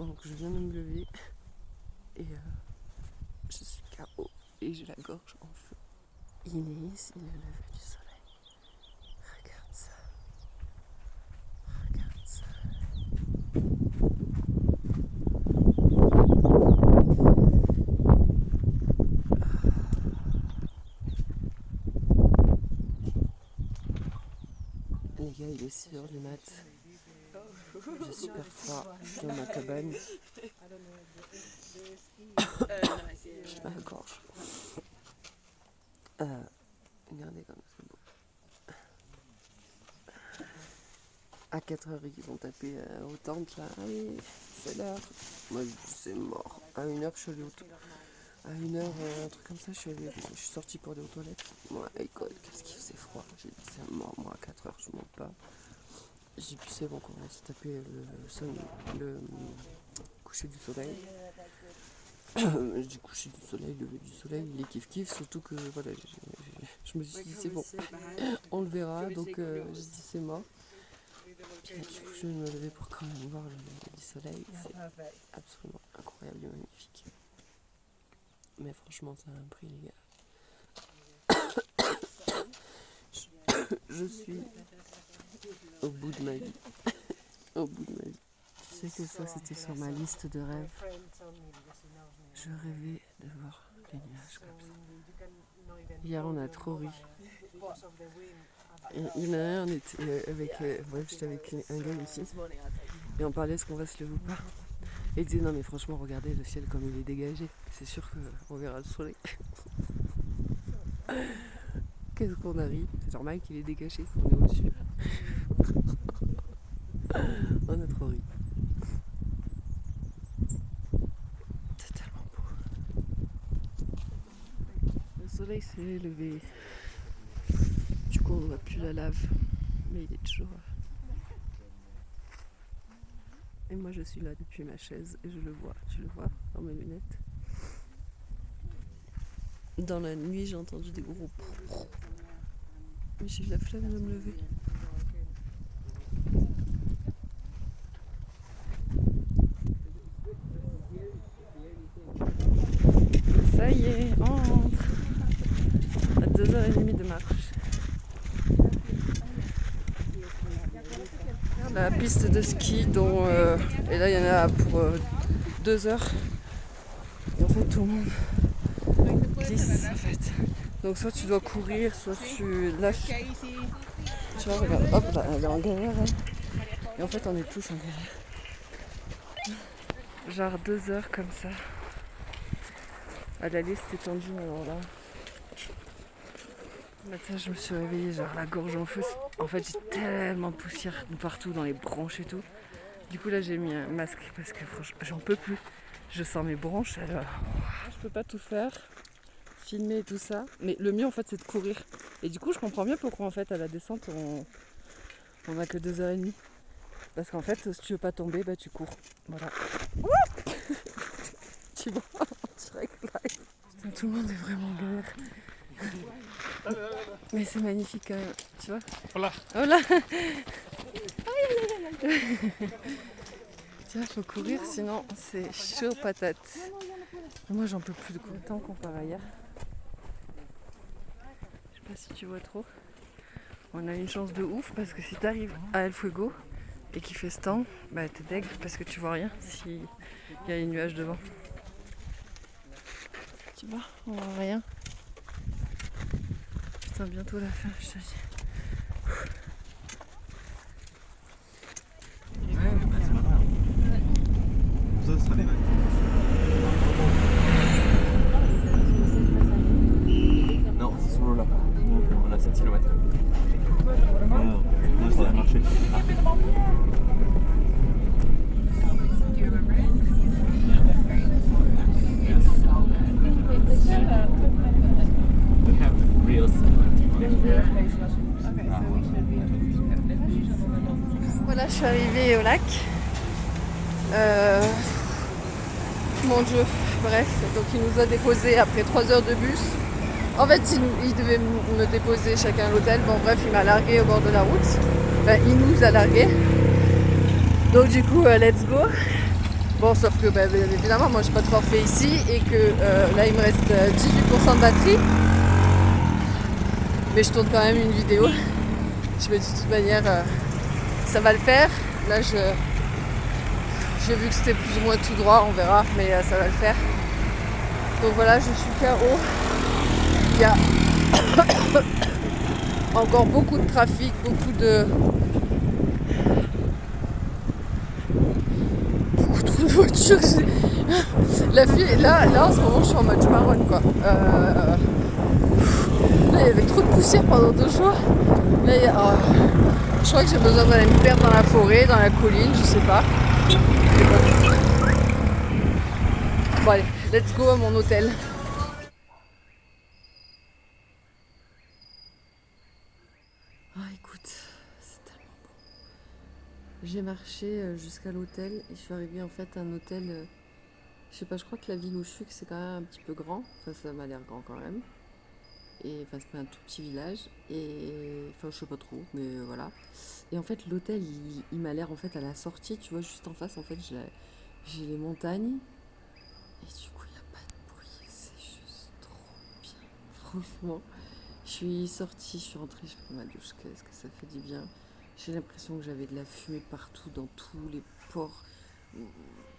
Donc je viens de me lever et je suis KO et j'ai la gorge en feu. Il est ici le lever du soleil. Regarde ça. Regarde ça. Les gars, il est 6h du mat. J'ai super froid, je suis dans ma cabane. J'ai ma gorge. Regardez comme c'est beau. À 4h, ils ont tapé au temple là. Allez, c'est l'heure. Moi, c'est mort. À 1h, je suis allée à 1h, un truc comme ça, je suis sortie pour aller aux toilettes. Moi, à l'école, qu'est-ce qu'il faisait froid. J'ai dit, c'est mort. Moi, à 4h, je monte pas. J'ai dit, c'est bon, qu'on va se taper le coucher du soleil. Je dis coucher du soleil, lever du soleil, il est kiff-kiff, surtout que voilà, je me suis dit c'est bon, on le verra, donc j'ai dit c'est mort. Puis là, du coup, je vais me lever pour quand même voir le lever du soleil, c'est absolument incroyable et magnifique. Mais franchement, ça a un prix, les gars. Je suis au bout de ma vie. Au bout de ma vie. Tu sais que ça, c'était sur ma liste de rêves. Je rêvais de voir les nuages comme ça. Hier, on a trop ri. Et il y en a un, on était avec, j'étais avec un gars ici, et on parlait est-ce qu'on va se lever ou pas. Et il disait non mais franchement regardez le ciel comme il est dégagé, c'est sûr qu'on verra le soleil. Qu'est-ce qu'on a ri, c'est normal qu'il est dégagé, on est au-dessus. On a trop ri. C'est tellement beau. Le soleil s'est levé. Du coup on ne voit plus la lave, mais il est toujours là. Et moi je suis là depuis ma chaise et je le vois, tu le vois dans mes lunettes. Dans la nuit j'ai entendu des gros prrr. Mais j'ai la flemme de me lever. Ça y est, on rentre. À 2h30 de marche. La piste de ski dont et là il y en a pour 2 heures. Et en fait tout le monde glisse en fait. Donc soit tu dois courir, soit tu lâches. Tu vois, regarde, hop là, elle est en galère. Hein. Et en fait on est tous en galère. Genre 2 heures comme ça. À la liste est tendue alors là. Matin, je me suis réveillée, genre la gorge en feu. En fait, j'ai tellement de poussière de partout, dans les branches et tout. Du coup, là, j'ai mis un masque parce que franchement, j'en peux plus. Je sens mes branches, alors je peux pas tout faire, filmer et tout ça. Mais le mieux, en fait, c'est de courir. Et du coup, je comprends bien pourquoi, en fait, à la descente, on a que 2h30. Parce qu'en fait, si tu veux pas tomber, bah tu cours. Voilà. Tu vois, en direct live. Putain, tout le monde est vraiment en galère. Mais c'est magnifique quand même, tu vois. Hola. Hola. Tiens, faut courir sinon c'est chaud patate. Moi j'en peux plus de courir tant qu'on part ailleurs. Je sais pas si tu vois trop. On a une chance de ouf parce que si t'arrives à El Fuego et qu'il fait ce temps, bah t'es deg parce que tu vois rien s'il y a les nuages devant. Tu vois, on voit rien. Putain, bientôt la fin, je te dis. Ça sera les vagues. Non, c'est sous l'eau là. Donc on a 7 km. Non, il faudrait marcher. Voilà, je suis arrivée au lac. Mon Dieu, bref, donc il nous a déposés après 3 heures de bus. En fait, il devait me déposer chacun à l'hôtel. Bon, bref, il m'a largué au bord de la route. Enfin, il nous a largués. Donc, du coup, let's go. Bon, sauf que bien évidemment, moi j'ai pas de forfait ici et que là il me reste 18% de batterie. Mais je tourne quand même une vidéo. Je me dis de toute manière, ça va le faire. Là j'ai vu que c'était plus ou moins tout droit, on verra, mais ça va le faire. Donc voilà, je suis KO. Il y a encore beaucoup de trafic, beaucoup trop de voitures. La fille, là en ce moment je suis en mode je marronne quoi. Là il y avait trop de poussière pendant 2 jours. Là je crois que j'ai besoin d'aller me perdre dans la forêt, dans la colline, je sais pas. Bon allez, let's go à mon hôtel. Ah écoute, c'est tellement beau. J'ai marché jusqu'à l'hôtel et je suis arrivée en fait à un hôtel. Je sais pas, je crois que la ville où je suis, c'est quand même un petit peu grand. Enfin, ça m'a l'air grand quand même. Et enfin, c'est pas un tout petit village. Et enfin, je sais pas trop, mais voilà. Et en fait, l'hôtel, il m'a l'air en fait à la sortie, tu vois, juste en face, en fait, j'ai les montagnes. Et du coup, il n'y a pas de bruit. C'est juste trop bien. Franchement, je suis sortie, je suis rentrée, je prends ma douche. Qu'est-ce que ça fait du bien. J'ai l'impression que j'avais de la fumée partout, dans tous les pores.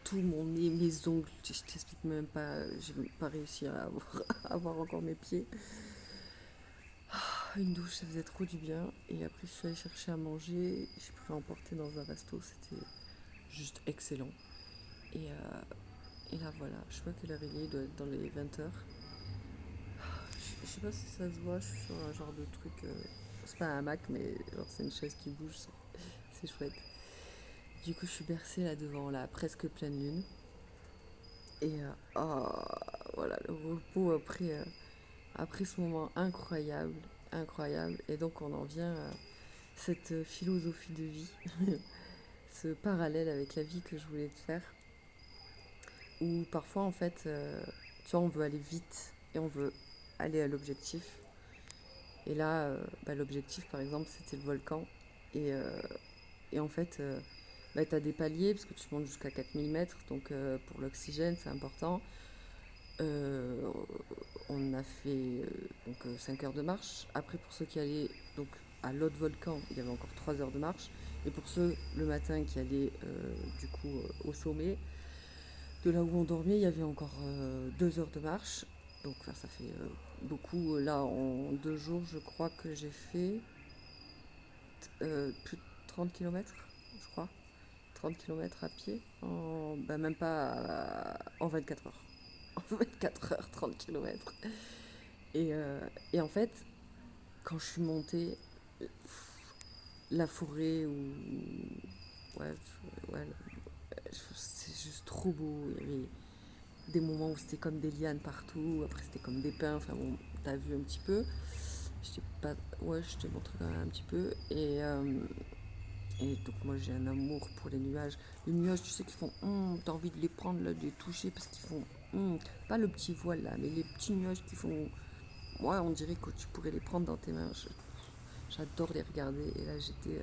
Tout mon nez, mes ongles, je t'explique même pas, j'ai même pas réussi à avoir encore mes pieds. Une douche, ça faisait trop du bien. Et après, je suis allée chercher à manger. J'ai pu l'emporter dans un resto, c'était juste excellent. Et là, voilà, je sais pas quelle heure il est, il doit être dans les 20h. Je sais pas si ça se voit, je suis sur un genre de truc. C'est pas un hamac, mais genre, c'est une chaise qui bouge, c'est chouette. Du coup, je suis bercée là devant la presque pleine lune. Et voilà, le repos après ce moment incroyable, incroyable. Et donc on en vient à cette philosophie de vie, ce parallèle avec la vie que je voulais te faire. Où parfois en fait, tu vois, on veut aller vite et on veut aller à l'objectif. Et là, l'objectif par exemple, c'était le volcan. Et en fait, tu as des paliers parce que tu montes jusqu'à 4000 mètres. Donc pour l'oxygène, c'est important. On a fait 5 heures de marche. Après, pour ceux qui allaient donc, à l'autre volcan, il y avait encore 3 heures de marche. Et pour ceux le matin qui allaient au sommet, de là où on dormait, il y avait encore 2 heures de marche. Donc ça fait beaucoup. Là, en 2 jours, je crois que j'ai fait plus de 30 km, je crois. 30 km à pied, même pas en 24 heures. En 24 heures, 30 km. Et en fait, quand je suis montée, la forêt ouais, ouais, c'est juste trop beau. Il y avait des moments où c'était comme des lianes partout, après c'était comme des pins, enfin bon, t'as vu un petit peu. Je t'ai montré quand même un petit peu. Et donc moi j'ai un amour pour les nuages. Les nuages, tu sais, qui font t'as envie de les prendre, là, de les toucher, parce qu'ils font pas le petit voile là, mais les petits nuages qui font. Ouais, on dirait que tu pourrais les prendre dans tes mains. J'adore les regarder. Et là j'étais.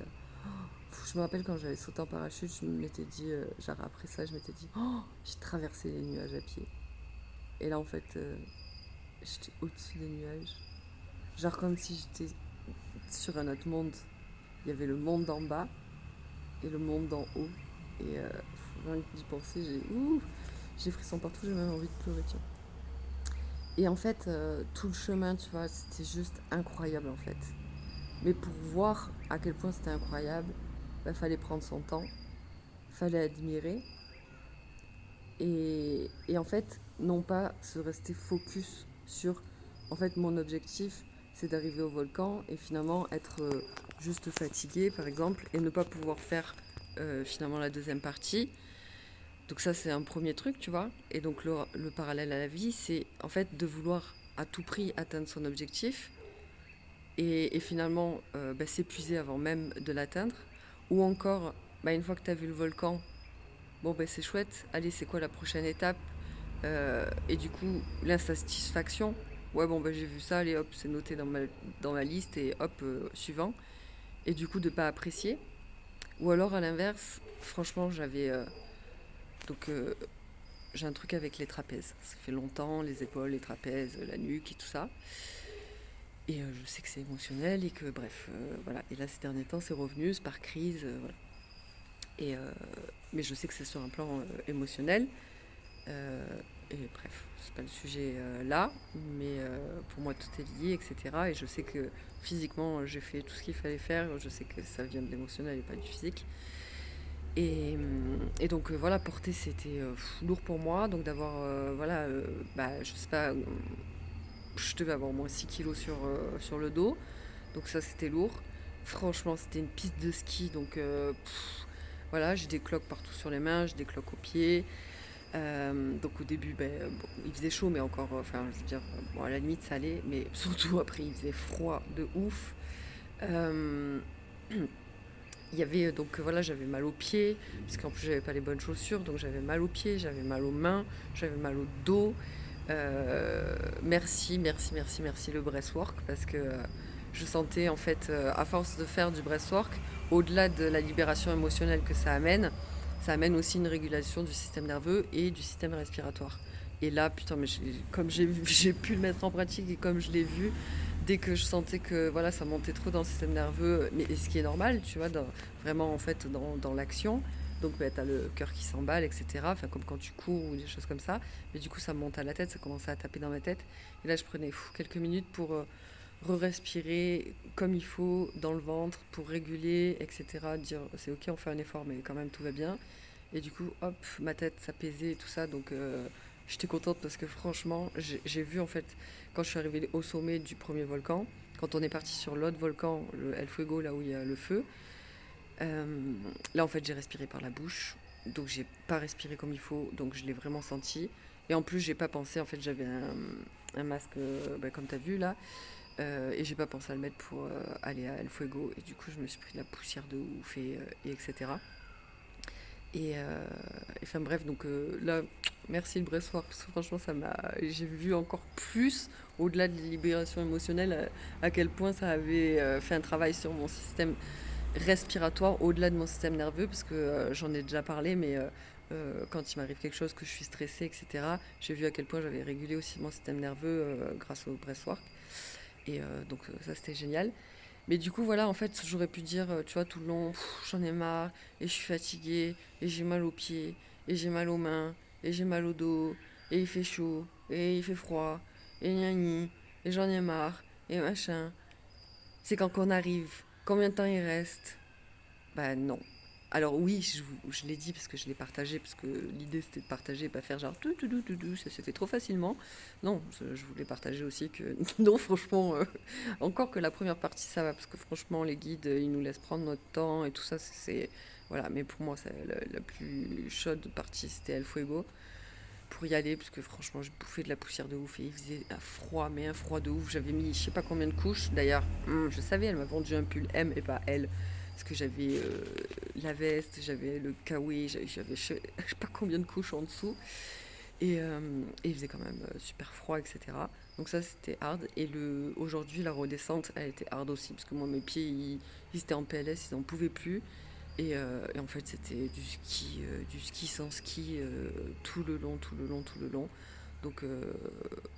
Je me rappelle quand j'avais sauté en parachute, je m'étais dit, genre après ça, je m'étais dit, j'ai traversé les nuages à pied. Et là en fait, j'étais au-dessus des nuages. Genre comme si j'étais sur un autre monde. Il y avait le monde d'en bas et le monde d'en haut. Et rien que d'y penser, j'ai frisson partout, j'ai même envie de pleurer, tiens. Et en fait, tout le chemin, tu vois, c'était juste incroyable en fait. Mais pour voir à quel point c'était incroyable, fallait prendre son temps, fallait admirer. Et en fait, non pas se rester focus sur, en fait, mon objectif, c'est d'arriver au volcan et finalement être juste fatigué, par exemple, et ne pas pouvoir faire finalement la deuxième partie. Donc ça, c'est un premier truc, tu vois. Et donc le parallèle à la vie, c'est en fait de vouloir à tout prix atteindre son objectif et finalement s'épuiser avant même de l'atteindre. Ou encore, une fois que tu as vu le volcan, bon c'est chouette, allez, c'est quoi la prochaine étape? Et du coup, l'insatisfaction, ouais j'ai vu ça, allez hop, c'est noté dans ma liste et hop, suivant. Et du coup, de pas apprécier. Ou alors à l'inverse, franchement, j'avais Donc j'ai un truc avec les trapèzes. Ça fait longtemps, les épaules, les trapèzes, la nuque et tout ça. Et je sais que c'est émotionnel et que bref, voilà. Et là ces derniers temps c'est revenu, c'est par crise, voilà. Et, mais je sais que c'est sur un plan émotionnel. Euh, et bref, c'est pas le sujet là, mais pour moi tout est lié, etc. Et je sais que physiquement j'ai fait tout ce qu'il fallait faire. Je sais que ça vient de l'émotionnel et pas du physique. Et donc voilà, porter c'était lourd pour moi. Donc d'avoir, voilà, je sais pas, je devais avoir au moins 6 kilos sur le dos. Donc ça c'était lourd. Franchement, c'était une piste de ski. Donc voilà, j'ai des cloques partout sur les mains, j'ai des cloques aux pieds. Donc au début, bon, il faisait chaud, mais encore, enfin, je veux dire, bon, à la limite, ça allait, mais surtout après, il faisait froid de ouf. Euh, il y avait, donc voilà, j'avais mal aux pieds, parce qu'en plus, j'avais pas les bonnes chaussures, donc j'avais mal aux pieds, j'avais mal aux mains, j'avais mal au dos. Merci, merci, merci, merci le breathwork, parce que je sentais, en fait, à force de faire du breathwork, au-delà de la libération émotionnelle que ça amène aussi une régulation du système nerveux et du système respiratoire. Et là, putain, mais comme j'ai pu le mettre en pratique et comme je l'ai vu, dès que je sentais que voilà, ça montait trop dans le système nerveux, mais ce qui est normal, tu vois, vraiment en fait dans l'action. Donc tu as le cœur qui s'emballe, etc. Enfin, comme quand tu cours ou des choses comme ça. Mais du coup, ça me monte à la tête, ça commençait à taper dans ma tête. Et là, je prenais quelques minutes pour re-respirer comme il faut dans le ventre, pour réguler, etc. Dire c'est ok, on fait un effort, mais quand même tout va bien. Et du coup, hop, ma tête s'apaisait et tout ça. Donc j'étais contente parce que franchement, j'ai vu en fait, quand je suis arrivée au sommet du premier volcan, quand on est parti sur l'autre volcan, le El Fuego, là où il y a le feu, là en fait j'ai respiré par la bouche. Donc j'ai pas respiré comme il faut, donc je l'ai vraiment senti. Et en plus, j'ai pas pensé, en fait, j'avais un masque, comme tu as vu là, et j'ai pas pensé à le mettre pour aller à El Fuego. Et du coup, je me suis pris de la poussière de ouf, et etc. Et enfin bref, donc là, merci le Bressoir, parce que franchement, j'ai vu encore plus, au-delà de la libération émotionnelle, à quel point ça avait fait un travail sur mon système respiratoire, au-delà de mon système nerveux, parce que j'en ai déjà parlé, mais quand il m'arrive quelque chose, que je suis stressée, etc., j'ai vu à quel point j'avais régulé aussi mon système nerveux grâce au Breathwork. Et donc ça, c'était génial. Mais du coup, voilà, en fait, j'aurais pu dire, tu vois, tout le long, j'en ai marre, et je suis fatiguée, et j'ai mal aux pieds, et j'ai mal aux mains, et j'ai mal au dos, et il fait chaud, et il fait froid, et gna gni, et j'en ai marre, et machin. C'est quand qu'on arrive, combien de temps il reste? Bah non. Alors oui, je l'ai dit parce que je l'ai partagé, parce que l'idée c'était de partager, pas faire genre tout, tout, tout, tout, tout, ça s'est fait trop facilement. Non, je voulais partager aussi que non, franchement, encore que la première partie ça va, parce que franchement les guides ils nous laissent prendre notre temps et tout ça, voilà. Mais pour moi, la plus chaude partie c'était El Fuego pour y aller, parce que franchement j'ai bouffé de la poussière de ouf et il faisait un froid, mais un froid de ouf. J'avais mis je sais pas combien de couches. D'ailleurs, je savais, elle m'a vendu un pull M et pas L. Parce que j'avais la veste, j'avais le kawaii, j'avais je sais pas combien de couches en dessous. Et il faisait quand même super froid, etc. Donc ça c'était hard. Et aujourd'hui la redescente elle était hard aussi. Parce que moi mes pieds ils étaient en PLS, ils n'en pouvaient plus. Et en fait, c'était du ski sans ski tout le long, tout le long, tout le long. Donc, euh,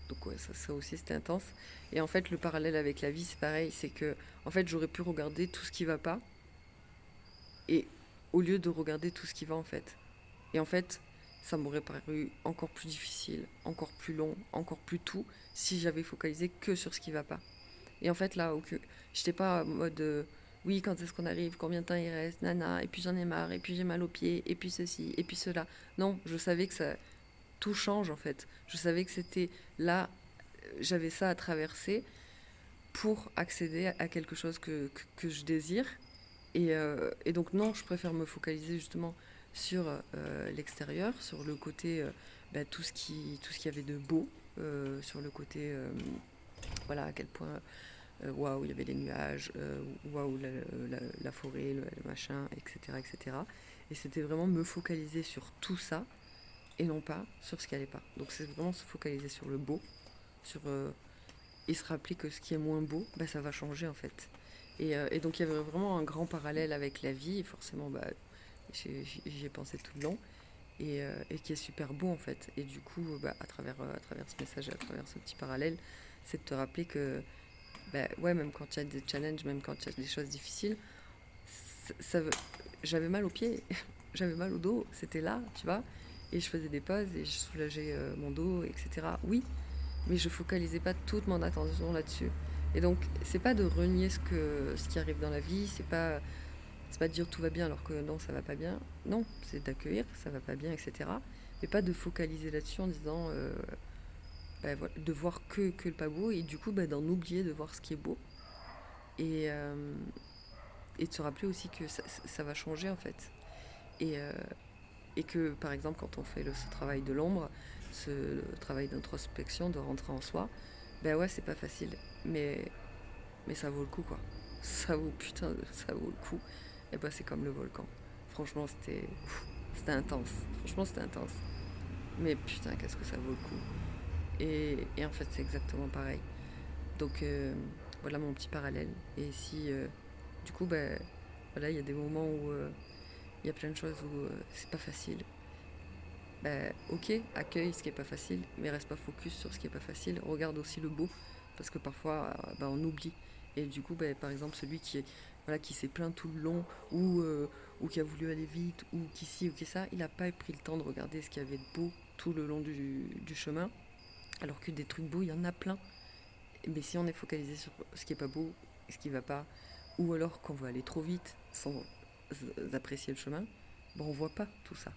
donc ouais, ça aussi c'était intense. Et en fait, le parallèle avec la vie, c'est pareil, c'est que en fait, j'aurais pu regarder tout ce qui va pas, et au lieu de regarder tout ce qui va en fait. Et en fait, ça m'aurait paru encore plus difficile, encore plus long, encore plus tout, si j'avais focalisé que sur ce qui va pas. Et en fait, là, j'étais pas en mode oui, quand est-ce qu'on arrive, combien de temps il reste, nana, et puis j'en ai marre, et puis j'ai mal aux pieds, et puis ceci, et puis cela. Non, je savais que ça tout change en fait. Je savais que c'était là, j'avais ça à traverser pour accéder à quelque chose que je désire. Et donc, non, je préfère me focaliser justement sur l'extérieur, sur le côté, tout ce qu'il y avait de beau, sur le côté, voilà, à quel point waouh, il y avait les nuages, waouh, la forêt, le machin, etc., etc. Et cetera. Et c'était vraiment me focaliser sur tout ça et non pas sur ce qui allait pas. Donc c'est vraiment se focaliser sur le beau, et se rappeler que ce qui est moins beau, bah, ça va changer en fait. Et donc il y avait vraiment un grand parallèle avec la vie, et forcément, j'y ai pensé tout le long. et qui est super beau en fait. Et du coup, à travers ce message, à travers ce petit parallèle, c'est de te rappeler que, ouais, même quand il y a des challenges, même quand il y a des choses difficiles, ça, ça veut- j'avais mal aux pieds, j'avais mal au dos, c'était là, tu vois, et je faisais des pauses et je soulageais mon dos, etc. Oui, mais je focalisais pas toute mon attention là-dessus. Et donc, c'est pas de renier ce qui arrive dans la vie, c'est pas de dire tout va bien alors que non, ça va pas bien. Non, c'est d'accueillir, ça va pas bien, etc. Mais pas de focaliser là-dessus en disant, voilà, de voir que le pas beau et du coup, d'en oublier de voir ce qui est beau. Et, euh, et de se rappeler aussi que ça va changer en fait. Et, euh, et que par exemple, quand on fait ce travail de l'ombre, ce travail d'introspection, de rentrer en soi, ouais, c'est pas facile. Mais ça vaut le coup quoi. Ça vaut putain, ça vaut le coup. Et c'est comme le volcan. Franchement, c'était intense. Franchement, c'était intense. Mais putain, qu'est-ce que ça vaut le coup. Et en fait, c'est exactement pareil. Donc voilà mon petit parallèle. Et si du coup, voilà, il y a des moments où il y a plein de choses où c'est pas facile. Ok, accueille ce qui est pas facile, mais reste pas focus sur ce qui est pas facile. Regarde aussi le beau, parce que parfois on oublie. Et du coup, par exemple, celui voilà, qui s'est plaint tout le long, ou qui a voulu aller vite, ou qui ci, ou qui ça, il n'a pas pris le temps de regarder ce qu'il y avait de beau tout le long du chemin, alors que des trucs beaux, il y en a plein. Mais si on est focalisé sur ce qui est pas beau, ce qui va pas, ou alors qu'on veut aller trop vite sans apprécier le chemin, on voit pas tout ça.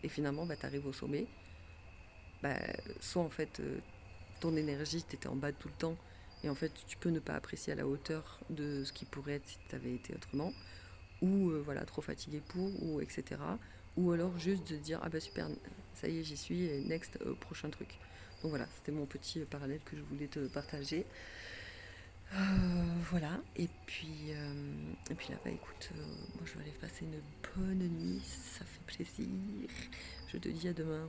Et finalement, tu arrives au sommet, bah, soit en fait ton énergie t'étais en bas tout le temps et en fait tu peux ne pas apprécier à la hauteur de ce qui pourrait être si tu avais été autrement, ou voilà, trop fatigué pour, ou etc. Ou alors juste de dire ah bah super, ça y est j'y suis et next, prochain truc. Donc voilà, c'était mon petit parallèle que je voulais te partager. Voilà, et puis là écoute, moi je vais aller passer une bonne nuit, ça fait plaisir. Je te dis à demain.